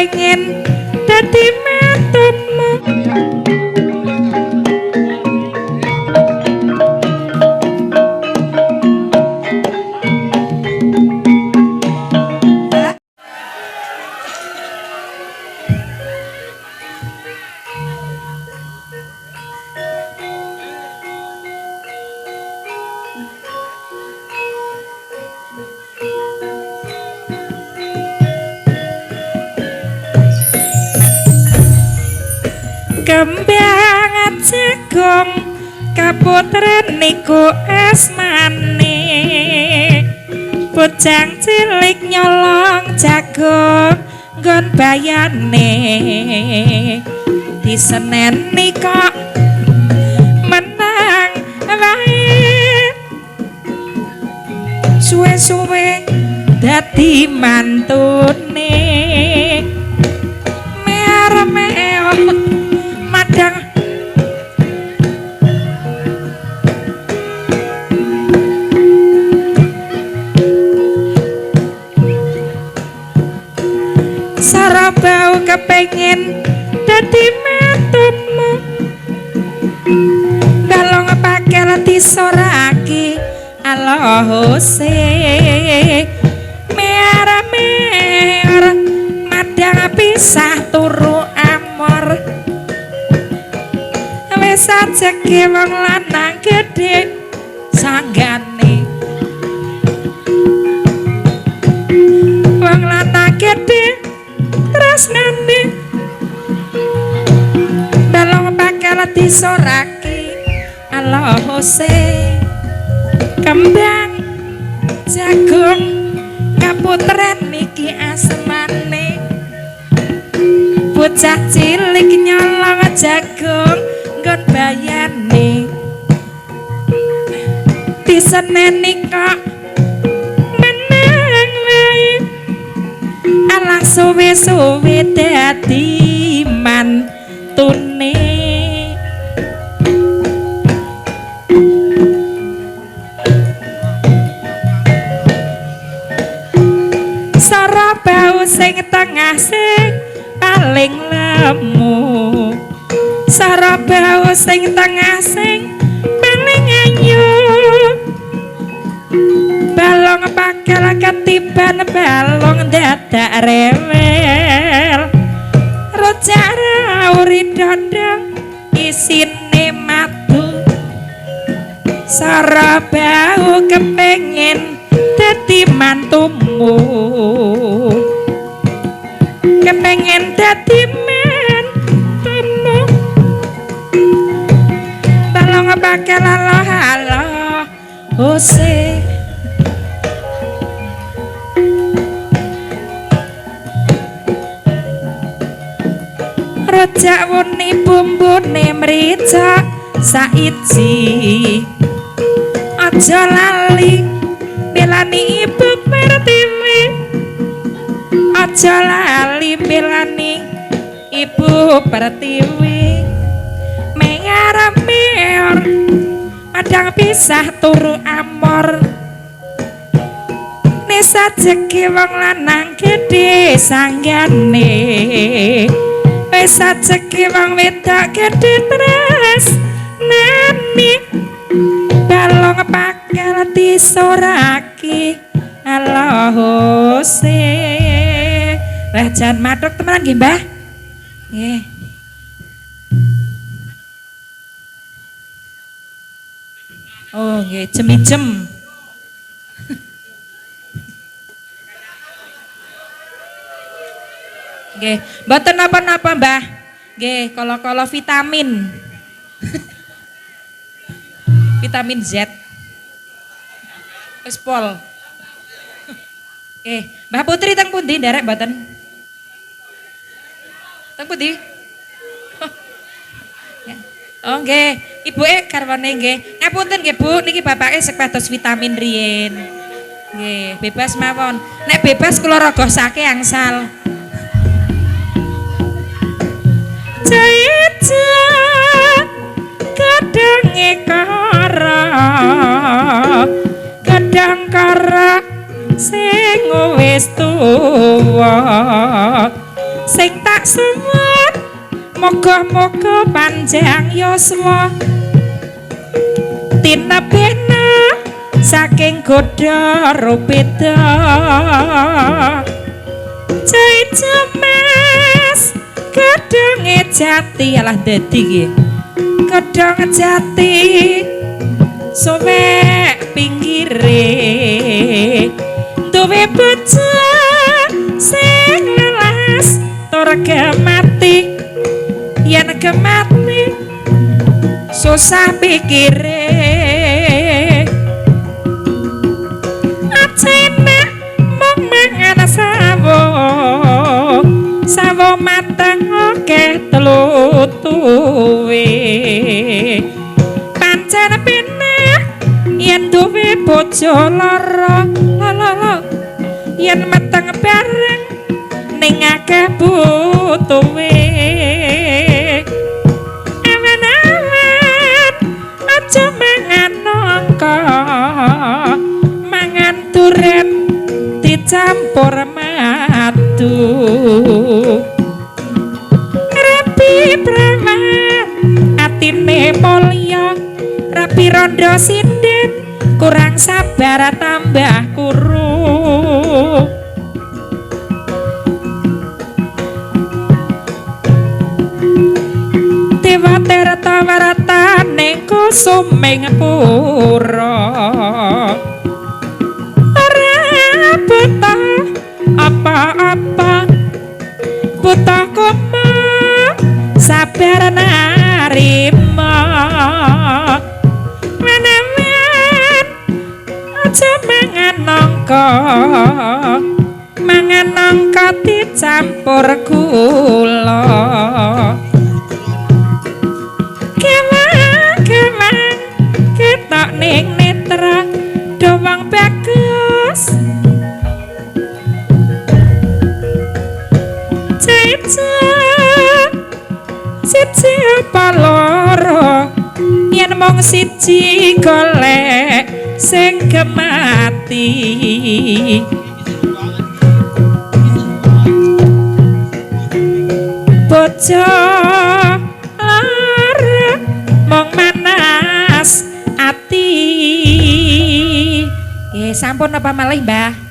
kepengin dadi metumu. Kembang Jagung kaputren niku asmane bocang cilik nyolong jagung nggon bayane diseneni kok menang wae suwe-suwe dadi mantune mer-meo madang sarabau kepengin dadi metumu balong pakel disoraki alose mer-mer madang pisah turu amor wis ajeke wong lanang gedhe sanggane wong lanang gedhe tresnane balong pakel disoraki alose kembang jagung kaputren niki asmane bocah cilik nyolong jagung nggon bayane diseneni kok menang wae alah suwe-suwe dadi mantune sarabau sing tengah sing paling lemu sarabau sing tengah sing paling ayu balong pakel ketiban balong dadak rewel rojak rauri dodong isine madu sarabau kepengin dadi mantumu kepengin dadi mantumu balong pakel halo ose rojak wuni bumbune mrica saiji aja lali belani ibu pertiwi aja lali belani ibu pertiwi meor madang pisah turu amor nisa jeki wong lanang gedhe sanggane wis ajeki wong wedok gedhe tres nani balong pakel disoraki alose wah jan matuk temenan nggih Mbah nggih oh nggih jemi-jem nggih mboten napa-napa Mbah nggih kala-kala vitamin vitamin Z wis pol Mbah Putri teng pundi nderek mboten teng pundi oh nggih ibuke garwane nggih ngapunten nggih Bu niki bapake sepados vitamin riyin nggih bebas mawon nek bebas kula rogosake angsal Jajak kadange kara kadang kara sing wis tuwa sing sak suwun moga-moga panjang yuswa tinebena saking godha rupeda jai jemes gedhonge jati alah dadi iki gedhong jati sowek pinggire duwe bojo sing lelas tur gemati yen gemati susah pikire acene mung mangan sawo mateng akeh tlutuwe pancen penak yen duwe bojo lara yen meteng bareng ning akeh butuhe awan-awan aja mangan nangka mangan duren dicampur madu rapi prawan atine mulya rapi rondo sinden kurang sabar tambah kuru dewa terta waratane kusuming pura ora buta apa-apa buta koma sabar narima menemen aja mangan nangka dicampur gula kemang ketok ning netra doang bagus siji apa loro yen mung siji golek sing gemati bojo lara mung manas ati sampun apa malih Mbah